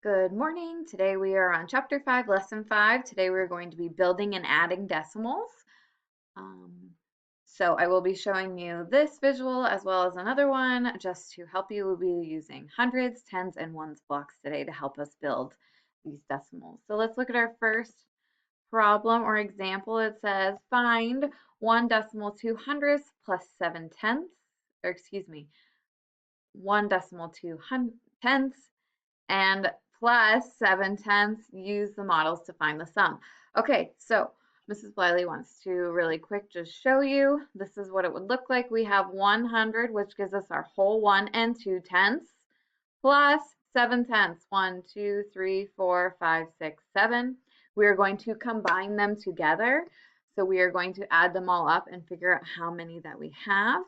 Good morning. Today we are on Chapter 5, Lesson 5. Today we're going to be building and adding decimals. Um, so I will be showing you this visual as well as another one just to help you. We'll be using hundreds, tens, and ones blocks today to help us build these decimals. So let's look at our first problem or example. It says find 1.2 plus 7/10, or excuse me, 1.2 tenths and plus 7/10. Use the models to find the sum. Okay, so Mrs. Bliley wants to really quick just show you. This is what it would look like. We have 100, which gives us our whole 1 and 2 tenths, plus 7/10. 1, 2, 3, 4, 5, 6, 7. We are going to combine them together. So we are going to add them all up and figure out how many that we have.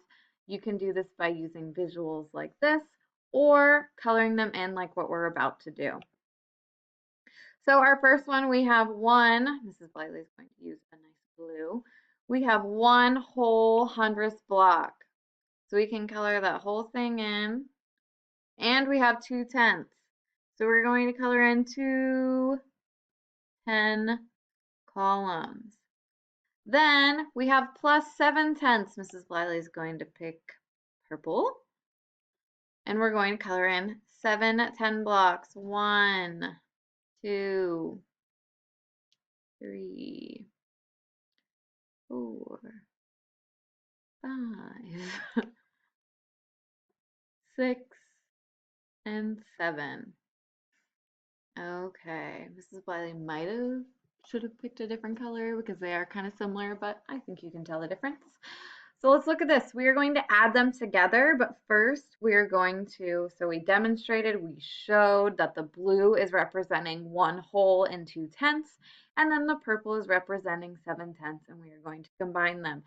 You can do this by using visuals like this or coloring them in like what we're about to do. So our first one, we have one, Mrs. Bliley is going to use a nice blue. We have one whole hundredth block. So we can color that whole thing in. And we have 2/10. So we're going to color in 10 columns. Then we have plus 7/10. Mrs. Bliley is going to pick purple. And we're going to color in 10 blocks. 1, 2, 3, 4, 5, 6, and 7. Okay, Mrs. Bliley should have picked a different color because they are kind of similar, but I think you can tell the difference. So let's look at this. We are going to add them together, but first we are going to, so we showed that the blue is representing one whole and 2/10, and then the purple is representing 7/10, and we are going to combine them.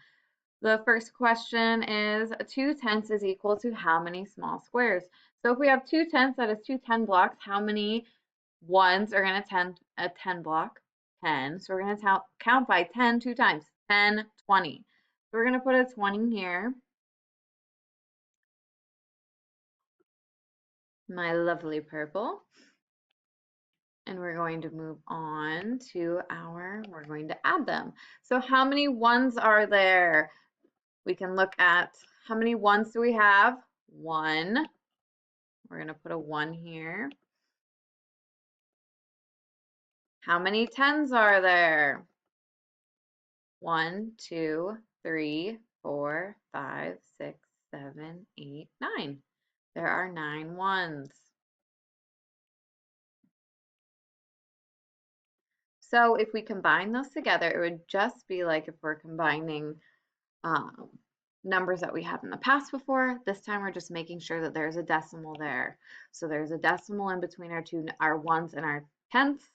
The first question is 2/10 is equal to how many small squares? So if we have 2/10, that is 2 10 blocks, how many ones are going to 10 a 10 block? 10. So we're going to count by 10 two times. 10, 20. So we're going to put a 20 here. My lovely purple. And we're going to move on to we're going to add them. So how many ones are there? We can look at how many ones do we have? 1. We're going to put a 1 here. How many tens are there? 1, 2, 3, 4, 5, 6, 7, 8, 9. There are 9 ones. So if we combine those together, it would just be like if we're combining um, numbers that we had in the past before. This time we're just making sure that there's a decimal there. So there's a decimal in between our ones and our tenths.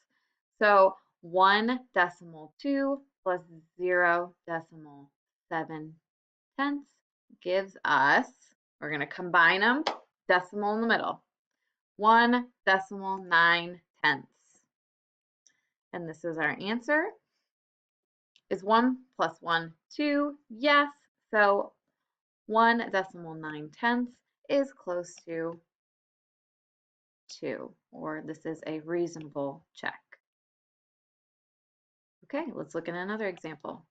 So 1.2 plus 0.7 tenths gives us, we're going to combine them, decimal in the middle, 1.9 tenths. And this is our answer. Is 1 plus 1 2? Yes. So 1.9 tenths is close to 2, or this is a reasonable check. Okay, let's look at another example.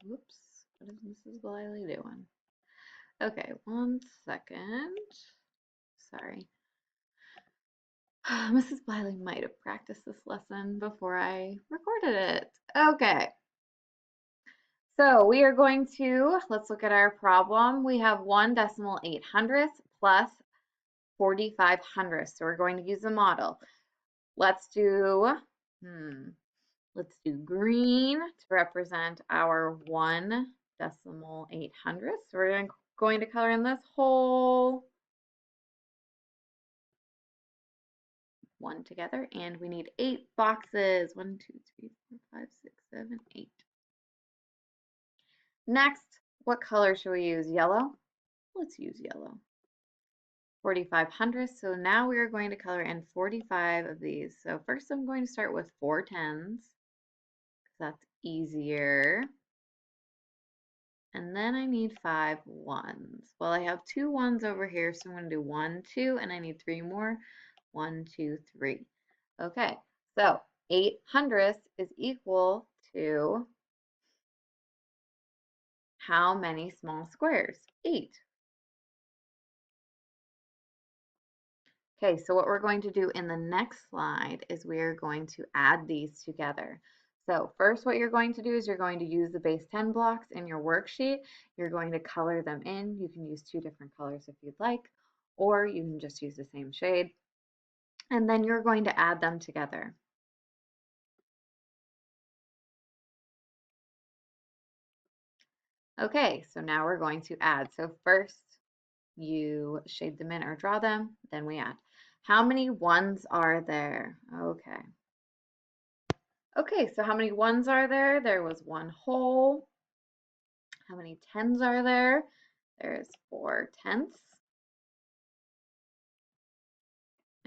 Whoops, what is Mrs. Bliley doing? Okay, 1 second. Sorry. Mrs. Bliley might have practiced this lesson before I recorded it. Okay. So we are going to, let's look at our problem. We have 1.8 hundredths plus 45 hundredths. So we're going to use the model. Let's do green to represent our 1.8 hundredths. So we're going to color in this whole one together, and we need 8 boxes. 1, 2, 3, 4, 5, 6, 7, 8. Next, what color should we use? Yellow? Let's use yellow. 45 hundredths. So now we are going to color in 45 of these. So first I'm going to start with 4 tens, because that's easier. And then I need 5 ones. Well, I have 2 ones over here, so I'm going to do 1, 2, and I need 3 more. 1, 2, 3. Okay, so 8 hundredths is equal to how many small squares? 8. Okay, so what we're going to do in the next slide is we are going to add these together. So first what you're going to do is you're going to use the base 10 blocks in your worksheet. You're going to color them in. You can use 2 different colors if you'd like, or you can just use the same shade. And then you're going to add them together. Okay, so now we're going to add. So first you shade them in or draw them, then we add. How many ones are there? Okay. Okay, so how many ones are there? There was 1 whole. How many tens are there? There's 4 tenths.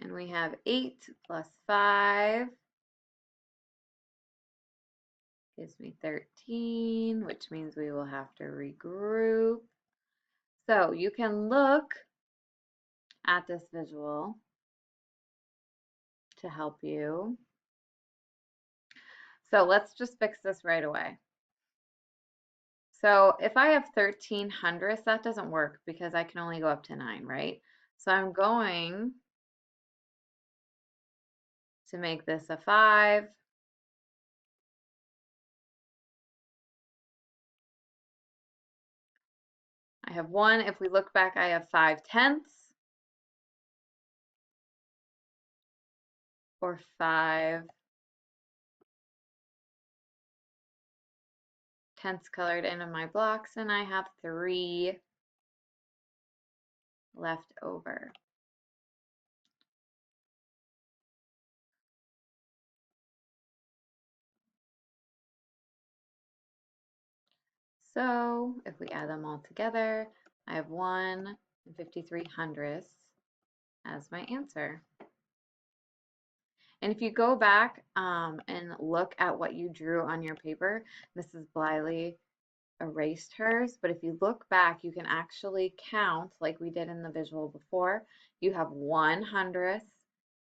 And we have 8 plus 5 gives me 13, which means we will have to regroup. So you can look at this visual to help you. So let's just fix this right away. So if I have 13 hundredths, that doesn't work because I can only go up to 9, right? So I'm going to make this a 5. I have 1. If we look back, I have 5 tenths or 5 tenths colored into my blocks, and I have 3 left over. So if we add them all together, I have 1 and 53 hundredths as my answer. And if you go back and look at what you drew on your paper, Mrs. Bliley erased hers, but if you look back, you can actually count like we did in the visual before. You have 1 hundredths,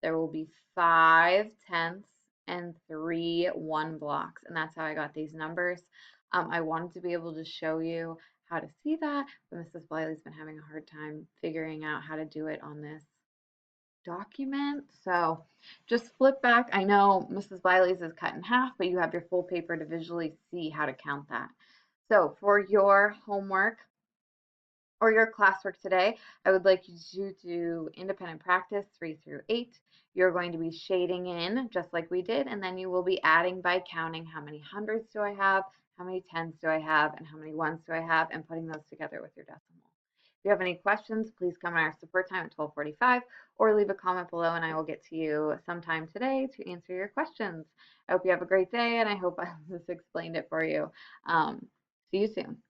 there will be 5 tenths, and 3 1 blocks, and that's how I got these numbers. I wanted to be able to show you how to see that, but Mrs. Bliley's been having a hard time figuring out how to do it on this document. So just flip back. I know Mrs. Bliley's is cut in half, but you have your full paper to visually see how to count that. So for your homework or your classwork today, I would like you to do independent practice 3 through 8. You're going to be shading in just like we did, and then you will be adding by counting how many hundreds do I have, how many tens do I have, and how many ones do I have, and putting those together with your decimal. If you have any questions, please come on our support time at 12:45 or leave a comment below and I will get to you sometime today to answer your questions. I hope you have a great day and I hope I just explained it for you. See you soon.